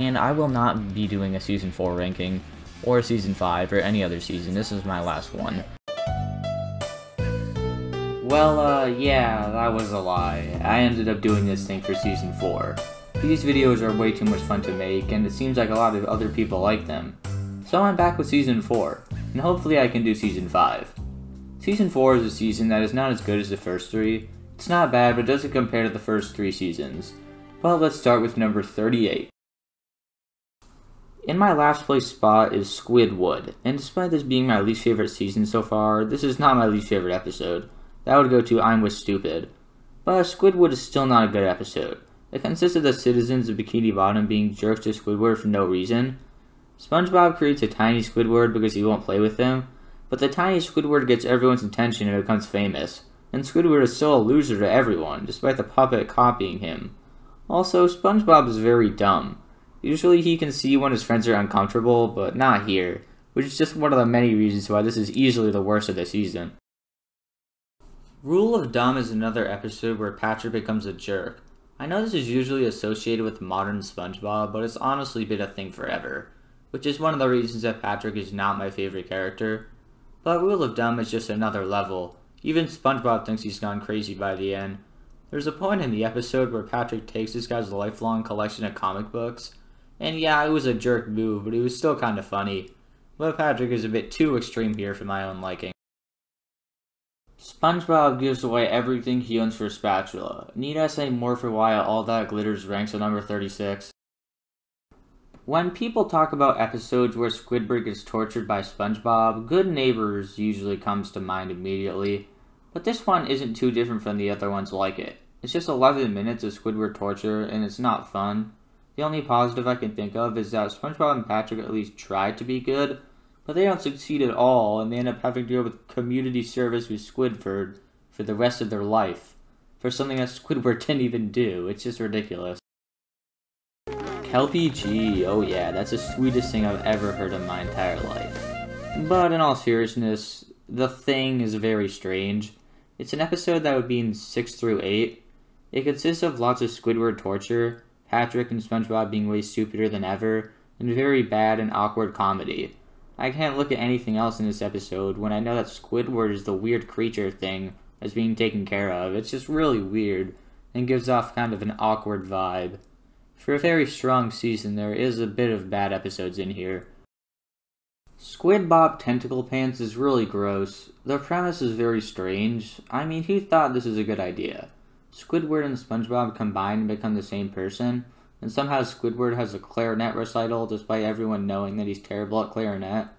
And I will not be doing a Season 4 ranking, or a Season 5, or any other season. This is my last one. Well, yeah, that was a lie. I ended up doing this thing for Season 4. These videos are way too much fun to make, and it seems like a lot of other people like them. So I'm back with Season 4, and hopefully I can do Season 5. Season 4 is a season that is not as good as the first 3. It's not bad, but doesn't compare to the first 3 seasons. But let's start with number 38. In my last place spot is Squidward, and despite this being my least favorite season so far, this is not my least favorite episode. That would go to I'm With Stupid. But Squidward is still not a good episode. It consists of the citizens of Bikini Bottom being jerks to Squidward for no reason. SpongeBob creates a tiny Squidward because he won't play with him, but the tiny Squidward gets everyone's attention and becomes famous, and Squidward is still a loser to everyone, despite the puppet copying him. Also, SpongeBob is very dumb. Usually he can see when his friends are uncomfortable, but not here, which is just one of the many reasons why this is easily the worst of the season. Rule of Dumb is another episode where Patrick becomes a jerk. I know this is usually associated with modern SpongeBob, but it's honestly been a thing forever, which is one of the reasons that Patrick is not my favorite character. But Rule of Dumb is just another level. Even SpongeBob thinks he's gone crazy by the end. There's a point in the episode where Patrick takes this guy's lifelong collection of comic books, and yeah, it was a jerk move, but it was still kind of funny. But Patrick is a bit too extreme here for my own liking. SpongeBob gives away everything he owns for a spatula. Need I say more for why All That Glitters ranks at number 36? When people talk about episodes where Squidward gets tortured by SpongeBob, Good Neighbors usually comes to mind immediately. But this one isn't too different from the other ones like it. It's just 11 minutes of Squidward torture, and it's not fun. The only positive I can think of is that SpongeBob and Patrick at least tried to be good, but they don't succeed at all, and they end up having to go with community service with Squidward for the rest of their life, for something that Squidward didn't even do. It's just ridiculous. Kelpie G, oh yeah, that's the sweetest thing I've ever heard in my entire life. But in all seriousness, The Thing is very strange. It's an episode that would be in 6 through 8. It consists of lots of Squidward torture, Patrick and SpongeBob being way stupider than ever, and very bad and awkward comedy. I can't look at anything else in this episode when I know that Squidward is the weird creature thing that's being taken care of. It's just really weird, and gives off kind of an awkward vibe. For a very strong season, there is a bit of bad episodes in here. SquidBob Tentacle Pants is really gross. The premise is very strange. I mean, who thought this is a good idea? Squidward and SpongeBob combine and become the same person, and somehow Squidward has a clarinet recital despite everyone knowing that he's terrible at clarinet.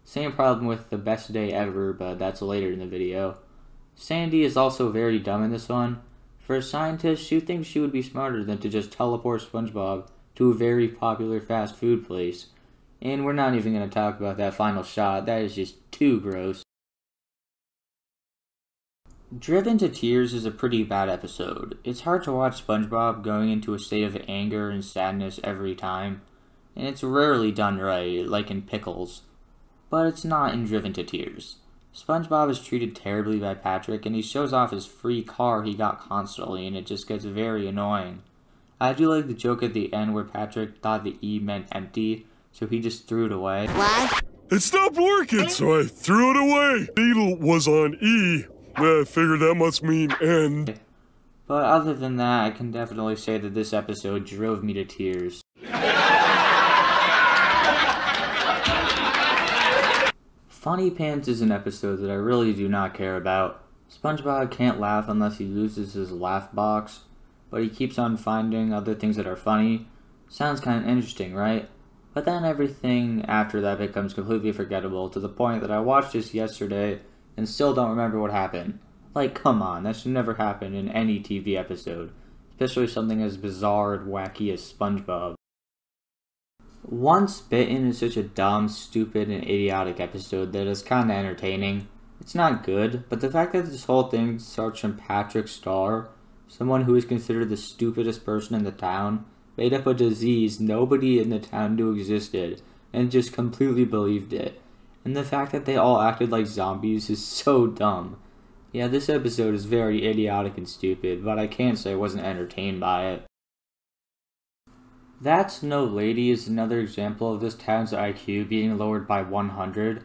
Same problem with The Best Day Ever, but that's later in the video. Sandy is also very dumb in this one. For a scientist, she thinks she would be smarter than to just teleport SpongeBob to a very popular fast food place. And we're not even going to talk about that final shot, that is just too gross. Driven to Tears is a pretty bad episode. It's hard to watch SpongeBob going into a state of anger and sadness every time, and it's rarely done right, like in Pickles. But it's not in Driven to Tears. SpongeBob is treated terribly by Patrick, and he shows off his free car he got constantly, and it just gets very annoying. I do like the joke at the end where Patrick thought the E meant empty, so he just threw it away. What? It stopped working, so I threw it away. Needle was on E. I figured that must mean end. But other than that, I can definitely say that this episode drove me to tears. Funny Pants is an episode that I really do not care about. SpongeBob can't laugh unless he loses his laugh box, but he keeps on finding other things that are funny. Sounds kind of interesting, right? But then everything after that becomes completely forgettable, to the point that I watched this yesterday and still don't remember what happened. Like, come on, that should never happen in any TV episode, especially something as bizarre and wacky as SpongeBob. Once Bitten is such a dumb, stupid, and idiotic episode that is kinda entertaining. It's not good, but the fact that this whole thing starts from Patrick Star, someone who is considered the stupidest person in the town, made up a disease nobody in the town knew existed, and just completely believed it. And the fact that they all acted like zombies is so dumb. Yeah, this episode is very idiotic and stupid, but I can't say I wasn't entertained by it. That's No Lady is another example of this town's IQ being lowered by 100.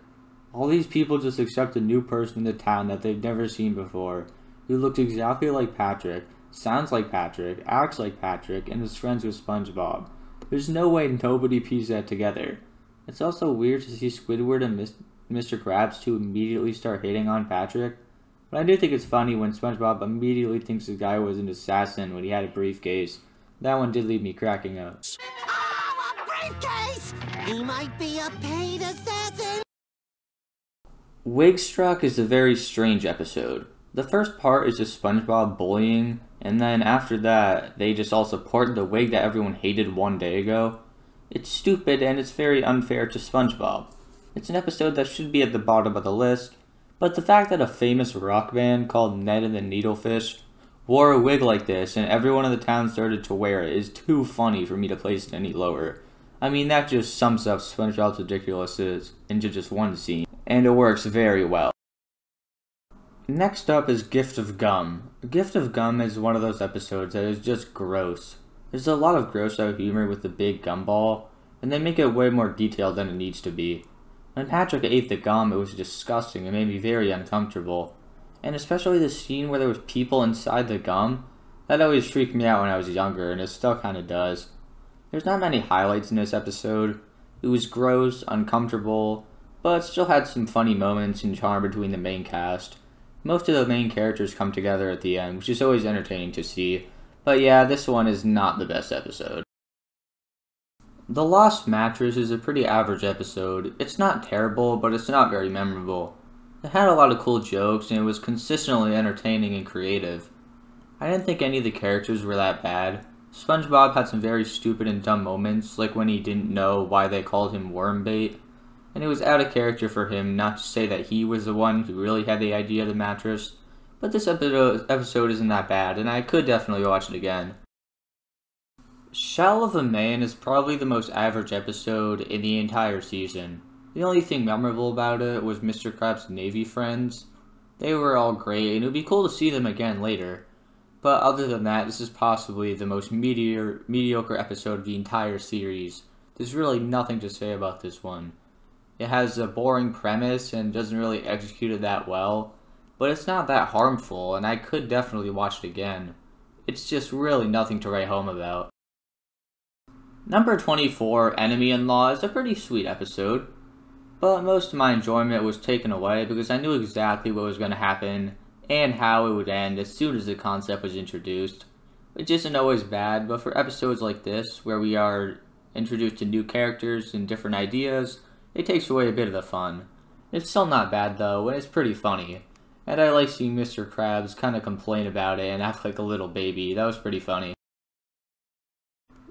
All these people just accept a new person in the town that they've never seen before, who looks exactly like Patrick, sounds like Patrick, acts like Patrick, and is friends with SpongeBob. There's no way nobody pieced that together. It's also weird to see Squidward and Mr. Krabs to immediately start hating on Patrick, but I do think it's funny when SpongeBob immediately thinks the guy was an assassin when he had a briefcase. That one did leave me cracking up. Oh, a briefcase! He might be a paid assassin! Wigstruck is a very strange episode. The first part is just SpongeBob bullying, and then after that, they just all support the wig that everyone hated one day ago. It's stupid and it's very unfair to SpongeBob. It's an episode that should be at the bottom of the list, but the fact that a famous rock band called Ned and the Needlefish wore a wig like this and everyone in the town started to wear it is too funny for me to place it any lower. I mean, that just sums up SpongeBob's ridiculousness into just one scene, and it works very well. Next up is Gift of Gum. Gift of Gum is one of those episodes that is just gross. There's a lot of gross out humor with the big gumball, and they make it way more detailed than it needs to be. When Patrick ate the gum, it was disgusting and made me very uncomfortable. And especially the scene where there was people inside the gum, that always freaked me out when I was younger, and it still kinda does. There's not many highlights in this episode. It was gross, uncomfortable, but still had some funny moments and charm between the main cast. Most of the main characters come together at the end, which is always entertaining to see. But yeah, this one is not the best episode. The Lost Mattress is a pretty average episode. It's not terrible, but it's not very memorable. It had a lot of cool jokes, and it was consistently entertaining and creative. I didn't think any of the characters were that bad. SpongeBob had some very stupid and dumb moments, like when he didn't know why they called him worm bait, and it was out of character for him not to say that he was the one who really had the idea of the mattress. But this episode isn't that bad, and I could definitely watch it again. Shell of a Man is probably the most average episode in the entire season. The only thing memorable about it was Mr. Krabs' Navy friends. They were all great, and it would be cool to see them again later. But other than that, this is possibly the most mediocre episode of the entire series. There's really nothing to say about this one. It has a boring premise and doesn't really execute it that well, but it's not that harmful, and I could definitely watch it again. It's just really nothing to write home about. Number 24, Enemy-in-Law, is a pretty sweet episode, but most of my enjoyment was taken away because I knew exactly what was going to happen and how it would end as soon as the concept was introduced. Which isn't always bad, but for episodes like this, where we are introduced to new characters and different ideas, it takes away a bit of the fun. It's still not bad though, and it's pretty funny. And I like seeing Mr. Krabs kind of complain about it and act like a little baby. That was pretty funny.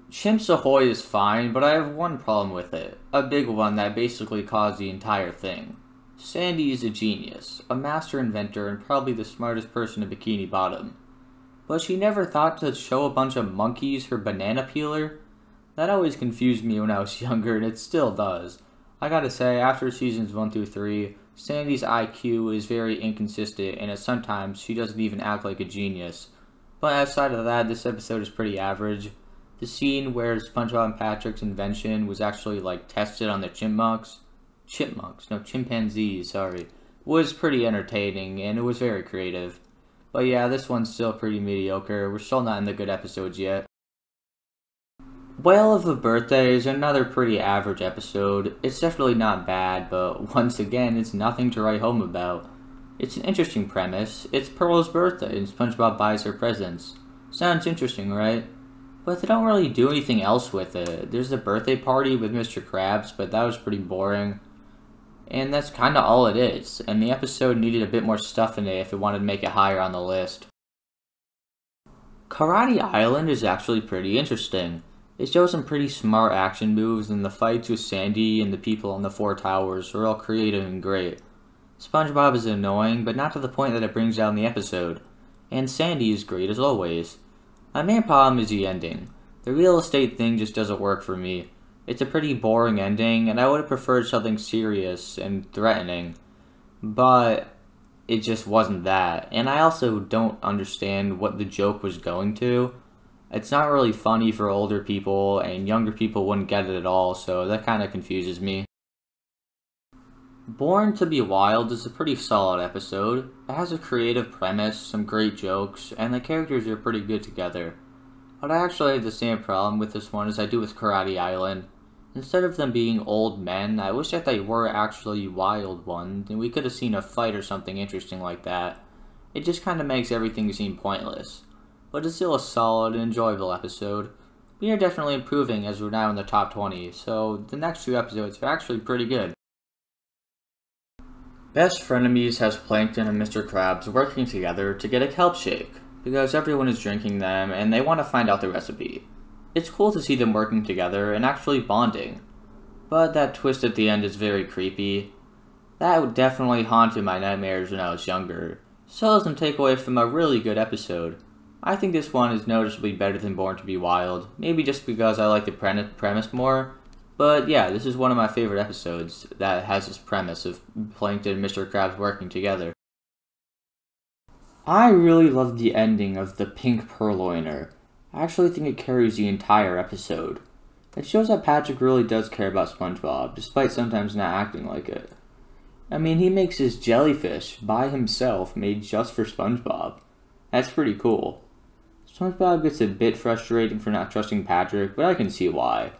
Chimps Ahoy is fine, but I have one problem with it. A big one that basically caused the entire thing. Sandy is a genius, a master inventor, and probably the smartest person in Bikini Bottom. But she never thought to show a bunch of monkeys her banana peeler? That always confused me when I was younger, and it still does. I gotta say, after seasons 1 through 3, Sandy's IQ is very inconsistent, and sometimes she doesn't even act like a genius. But outside of that, this episode is pretty average. The scene where SpongeBob and Patrick's invention was actually, tested on the chimpanzees, was pretty entertaining, and it was very creative. But yeah, this one's still pretty mediocre. We're still not in the good episodes yet. Whale of a Birthday is another pretty average episode. It's definitely not bad, but once again, it's nothing to write home about. It's an interesting premise. It's Pearl's birthday, and SpongeBob buys her presents. Sounds interesting, right? But they don't really do anything else with it. There's a birthday party with Mr. Krabs, but that was pretty boring. And that's kinda all it is, and the episode needed a bit more stuff in it if it wanted to make it higher on the list. Karate Island is actually pretty interesting. It shows some pretty smart action moves, and the fights with Sandy and the people on the 4 towers are all creative and great. SpongeBob is annoying, but not to the point that it brings down the episode. And Sandy is great as always. My main problem is the ending. The real estate thing just doesn't work for me. It's a pretty boring ending, and I would have preferred something serious and threatening. But it just wasn't that. And I also don't understand what the joke was going to. It's not really funny for older people, and younger people wouldn't get it at all, so that kind of confuses me. Born to be Wild is a pretty solid episode. It has a creative premise, some great jokes, and the characters are pretty good together. But I actually had the same problem with this one as I do with Karate Island. Instead of them being old men, I wish that they were actually wild ones, and we could have seen a fight or something interesting like that. It just kind of makes everything seem pointless. But it's still a solid and enjoyable episode. We are definitely improving as we're now in the top 20, so the next few episodes are actually pretty good. Best Frenemies has Plankton and Mr. Krabs working together to get a kelp shake, because everyone is drinking them and they want to find out the recipe. It's cool to see them working together and actually bonding, but that twist at the end is very creepy. That definitely haunted my nightmares when I was younger, so doesn't take away from a really good episode. I think this one is noticeably better than Born to be Wild, maybe just because I like the premise more. But yeah, this is one of my favorite episodes that has this premise of Plankton and Mr. Krabs working together. I really love the ending of the pink purloiner. I actually think it carries the entire episode. It shows that Patrick really does care about SpongeBob, despite sometimes not acting like it. I mean, he makes his jellyfish by himself made just for SpongeBob. That's pretty cool. SpongeBob gets a bit frustrating for not trusting Patrick, but I can see why.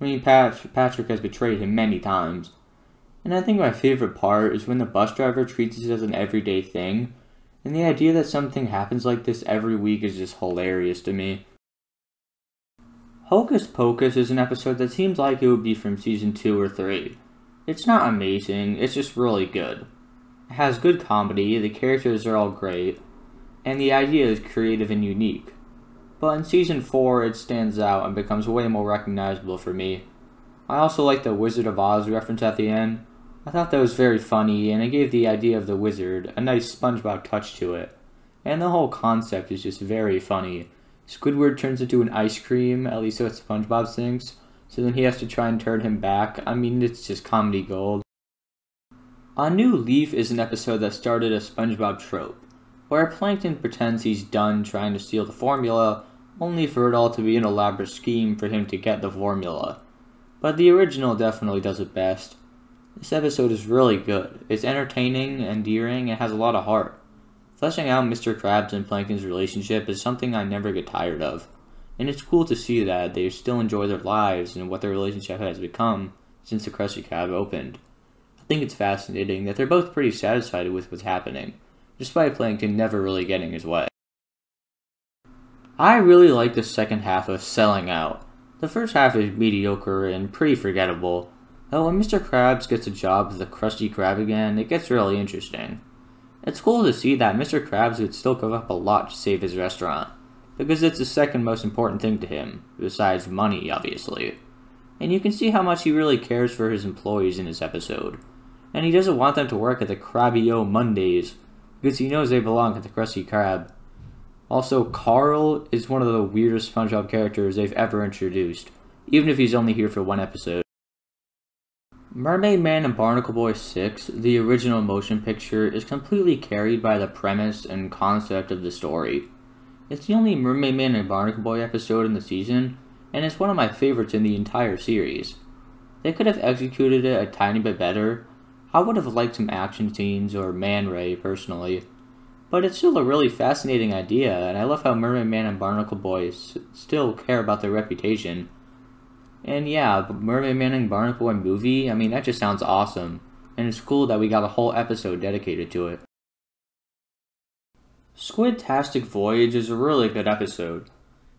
I mean, Patrick has betrayed him many times. And I think my favorite part is when the bus driver treats it as an everyday thing, and the idea that something happens like this every week is just hilarious to me. Hocus Pocus is an episode that seems like it would be from season 2 or 3. It's not amazing, it's just really good. It has good comedy, the characters are all great, and the idea is creative and unique. But in season 4, it stands out and becomes way more recognizable for me. I also like the Wizard of Oz reference at the end. I thought that was very funny, and it gave the idea of the wizard a nice SpongeBob touch to it. And the whole concept is just very funny. Squidward turns into an ice cream, at least so what SpongeBob thinks, so then he has to try and turn him back. I mean, it's just comedy gold. A New Leaf is an episode that started a SpongeBob trope, where Plankton pretends he's done trying to steal the formula, only for it all to be an elaborate scheme for him to get the formula. But the original definitely does it best. This episode is really good. It's entertaining, endearing, and has a lot of heart. Fleshing out Mr. Krabs and Plankton's relationship is something I never get tired of, and it's cool to see that they still enjoy their lives and what their relationship has become since the Krusty Krab opened. I think it's fascinating that they're both pretty satisfied with what's happening, despite Plankton never really getting his way. I really like the second half of Selling Out. The first half is mediocre and pretty forgettable, though when Mr. Krabs gets a job with the Krusty Krab again, it gets really interesting. It's cool to see that Mr. Krabs would still give up a lot to save his restaurant, because it's the second most important thing to him, besides money, obviously. And you can see how much he really cares for his employees in this episode. And he doesn't want them to work at the Krabby-O Mondays, because he knows they belong at the Krusty Krab. Also, Carl is one of the weirdest SpongeBob characters they've ever introduced, even if he's only here for one episode. Mermaid Man and Barnacle Boy 6, the original motion picture, is completely carried by the premise and concept of the story. It's the only Mermaid Man and Barnacle Boy episode in the season, and it's one of my favorites in the entire series. They could have executed it a tiny bit better. I would have liked some action scenes or Man Ray, personally. But it's still a really fascinating idea, and I love how Mermaid Man and Barnacle Boy still care about their reputation. And yeah, the Mermaid Man and Barnacle Boy movie, I mean, that just sounds awesome. And it's cool that we got a whole episode dedicated to it. Squid-tastic Voyage is a really good episode.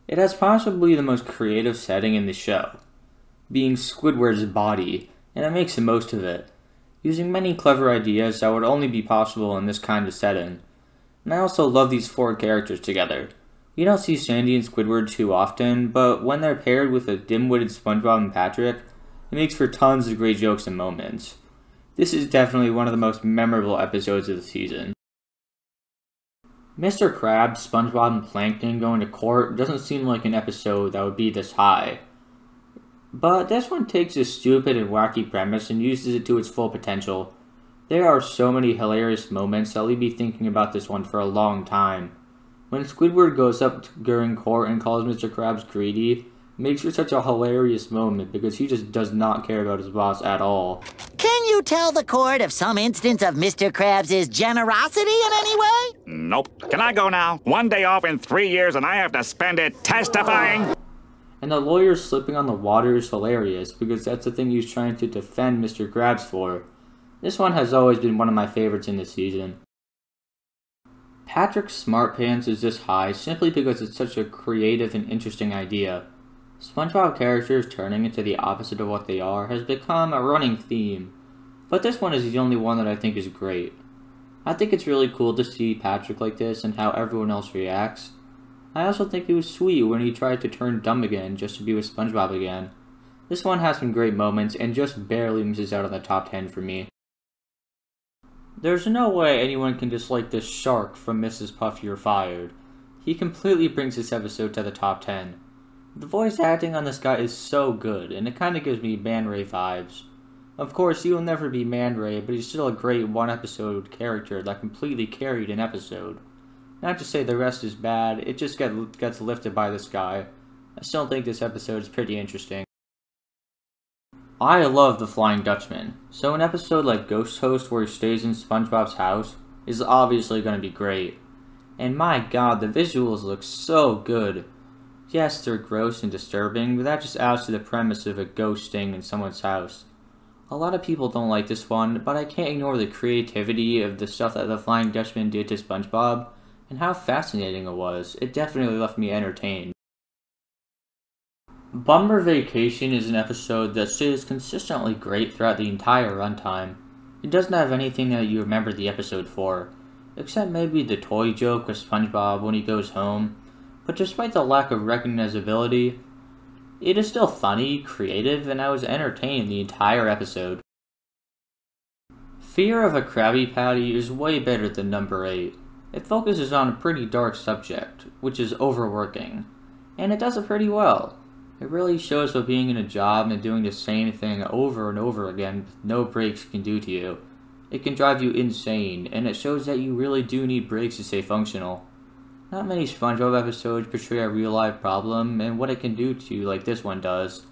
It has possibly the most creative setting in the show, being Squidward's body, and it makes the most of it, using many clever ideas that would only be possible in this kind of setting. And I also love these four characters together. You don't see Sandy and Squidward too often, but when they're paired with a dim-witted SpongeBob and Patrick, it makes for tons of great jokes and moments. This is definitely one of the most memorable episodes of the season. Mr. Krabs, SpongeBob, and Plankton going to court doesn't seem like an episode that would be this high. But this one takes a stupid and wacky premise and uses it to its full potential. There are so many hilarious moments that leave me thinking about this one for a long time. When Squidward goes up during court and calls Mr. Krabs greedy, makes for such a hilarious moment because he just does not care about his boss at all. Can you tell the court of some instance of Mr. Krabs' generosity in any way? Nope. Can I go now? 1 day off in 3 years and I have to spend it testifying? And the lawyer slipping on the water is hilarious because that's the thing he's trying to defend Mr. Krabs for. This one has always been one of my favorites in this season. Patrick's Smart Pants is this high simply because it's such a creative and interesting idea. SpongeBob characters turning into the opposite of what they are has become a running theme, but this one is the only one that I think is great. I think it's really cool to see Patrick like this and how everyone else reacts. I also think it was sweet when he tried to turn dumb again just to be with SpongeBob again. This one has some great moments and just barely misses out on the top 10 for me. There's no way anyone can dislike this shark from Mrs. Puff You're Fired. He completely brings this episode to the top 10. The voice acting on this guy is so good, and it kinda gives me Man Ray vibes. Of course, he will never be Man Ray, but he's still a great one-episode character that completely carried an episode. Not to say the rest is bad, it just gets lifted by this guy. I still think this episode is pretty interesting. I love the Flying Dutchman, so an episode like Ghost Host where he stays in SpongeBob's house is obviously going to be great. And my god, the visuals look so good. Yes, they're gross and disturbing, but that just adds to the premise of a ghost staying in someone's house. A lot of people don't like this one, but I can't ignore the creativity of the stuff that the Flying Dutchman did to SpongeBob, and how fascinating it was. It definitely left me entertained. Bummer Vacation is an episode that stays consistently great throughout the entire runtime. It doesn't have anything that you remember the episode for, except maybe the toy joke with SpongeBob when he goes home, but despite the lack of recognizability, it is still funny, creative, and I was entertained the entire episode. Fear of a Krabby Patty is way better than number 8. It focuses on a pretty dark subject, which is overworking, and it does it pretty well. It really shows what being in a job and doing the same thing over and over again with no breaks can do to you. It can drive you insane, and it shows that you really do need breaks to stay functional. Not many SpongeBob episodes portray a real-life problem and what it can do to you like this one does.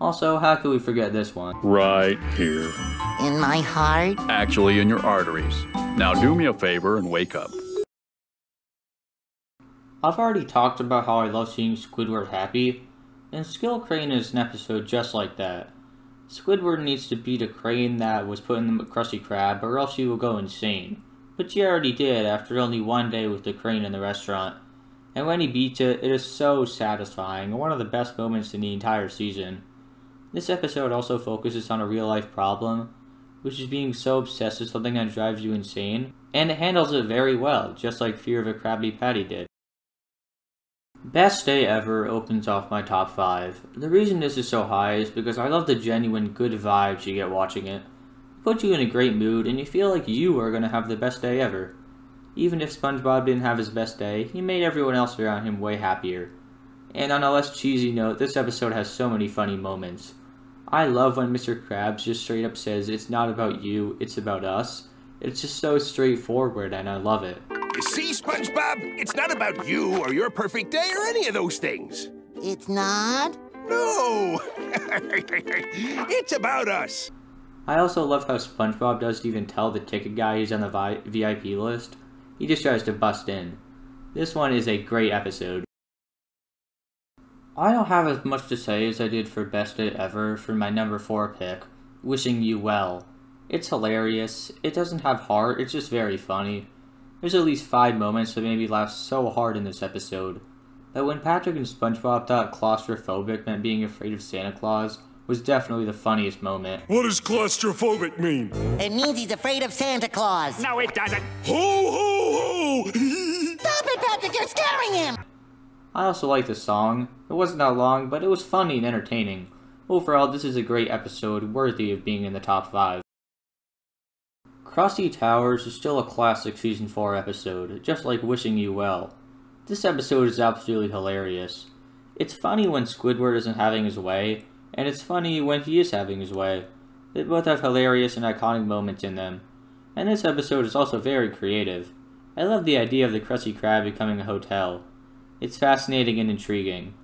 Also, how could we forget this one? Right here. In my heart? Actually, in your arteries. Now do me a favor and wake up. I've already talked about how I love seeing Squidward happy, and Skill Crane is an episode just like that. Squidward needs to beat a crane that was put in the Krusty Krab, or else he will go insane. But he already did after only 1 day with the crane in the restaurant. And when he beats it, it is so satisfying, and one of the best moments in the entire season. This episode also focuses on a real-life problem, which is being so obsessed with something that drives you insane, and it handles it very well, just like Fear of a Krabby Patty did. Best Day Ever opens off my top 5. The reason this is so high is because I love the genuine good vibes you get watching it. It puts you in a great mood and you feel like you are going to have the best day ever. Even if SpongeBob didn't have his best day, he made everyone else around him way happier. And on a less cheesy note, this episode has so many funny moments. I love when Mr. Krabs just straight up says it's not about you, it's about us. It's just so straightforward and I love it. You see, SpongeBob? It's not about you or your perfect day or any of those things. It's not? No! It's about us. I also love how SpongeBob doesn't even tell the ticket guy he's on the VIP list. He just tries to bust in. This one is a great episode. I don't have as much to say as I did for Best Day Ever for my number 4 pick, Wishing You Well. It's hilarious, it doesn't have heart, it's just very funny. There's at least 5 moments that made me laugh so hard in this episode. That when Patrick and SpongeBob thought claustrophobic meant being afraid of Santa Claus was definitely the funniest moment. What does claustrophobic mean? It means he's afraid of Santa Claus. No, it doesn't. Ho, ho, ho! Stop it, Patrick, you're scaring him! I also like the song. It wasn't that long, but it was funny and entertaining. Overall, this is a great episode, worthy of being in the top 5. Krusty Towers is still a classic Season 4 episode, just like Wishing You Well. This episode is absolutely hilarious. It's funny when Squidward isn't having his way, and it's funny when he is having his way. They both have hilarious and iconic moments in them. And this episode is also very creative. I love the idea of the Krusty Krab becoming a hotel. It's fascinating and intriguing.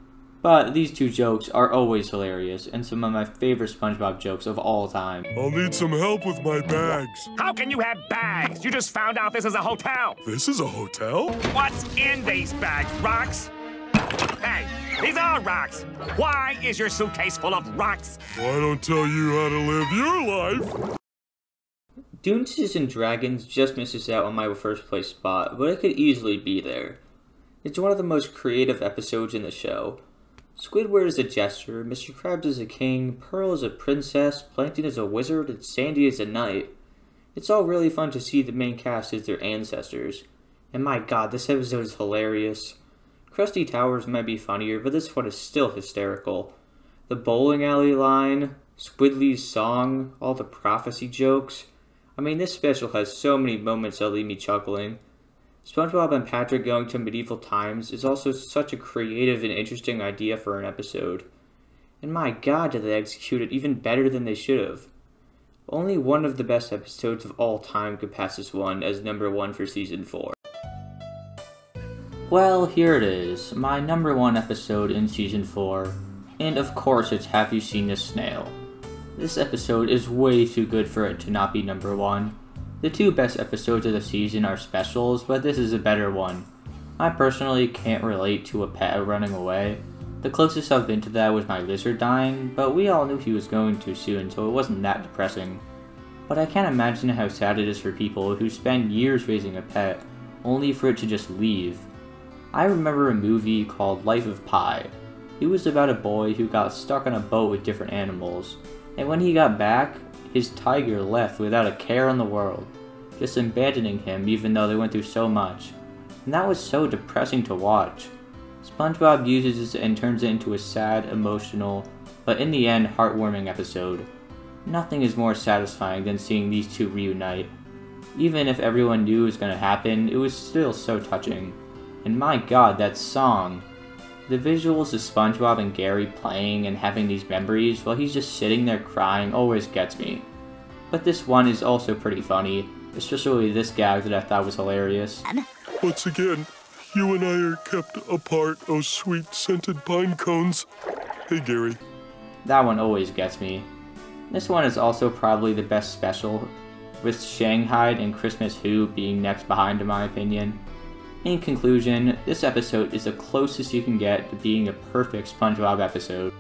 But these two jokes are always hilarious, and some of my favorite SpongeBob jokes of all time. I'll need some help with my bags. How can you have bags? You just found out this is a hotel. This is a hotel? What's in these bags? Rocks? Hey, these are rocks. Why is your suitcase full of rocks? Well, I don't tell you how to live your life. Dunces and Dragons just misses out on my first place spot, but it could easily be there. It's one of the most creative episodes in the show. Squidward is a jester, Mr. Krabs is a king, Pearl is a princess, Plankton is a wizard, and Sandy is a knight. It's all really fun to see the main cast as their ancestors. And my god, this episode is hilarious. Krusty Towers might be funnier, but this one is still hysterical. The bowling alley line, Squidly's song, all the prophecy jokes. I mean, this special has so many moments that leave me chuckling. SpongeBob and Patrick going to medieval times is also such a creative and interesting idea for an episode. And my god, did they execute it even better than they should have. Only one of the best episodes of all time could pass this one as number 1 for Season 4. Well, here it is, my number 1 episode in Season 4. And of course it's Have You Seen This Snail? This episode is way too good for it to not be number 1. The two best episodes of the season are specials, but this is a better one. I personally can't relate to a pet running away. The closest I've been to that was my lizard dying, but we all knew he was going too soon, so it wasn't that depressing. But I can't imagine how sad it is for people who spend years raising a pet, only for it to just leave. I remember a movie called Life of Pi. It was about a boy who got stuck on a boat with different animals, and when he got back, his tiger left without a care in the world, just abandoning him even though they went through so much. And that was so depressing to watch. SpongeBob uses this and turns it into a sad, emotional, but in the end heartwarming episode. Nothing is more satisfying than seeing these two reunite. Even if everyone knew it was going to happen, it was still so touching. And my god, that song! The visuals of SpongeBob and Gary playing and having these memories while he's just sitting there crying always gets me. But this one is also pretty funny, especially this gag that I thought was hilarious. Once again, you and I are kept apart, oh sweet scented pine cones. Hey, Gary. That one always gets me. This one is also probably the best special, with Shanghai and Christmas Who being next behind in my opinion. In conclusion, this episode is the closest you can get to being a perfect SpongeBob episode.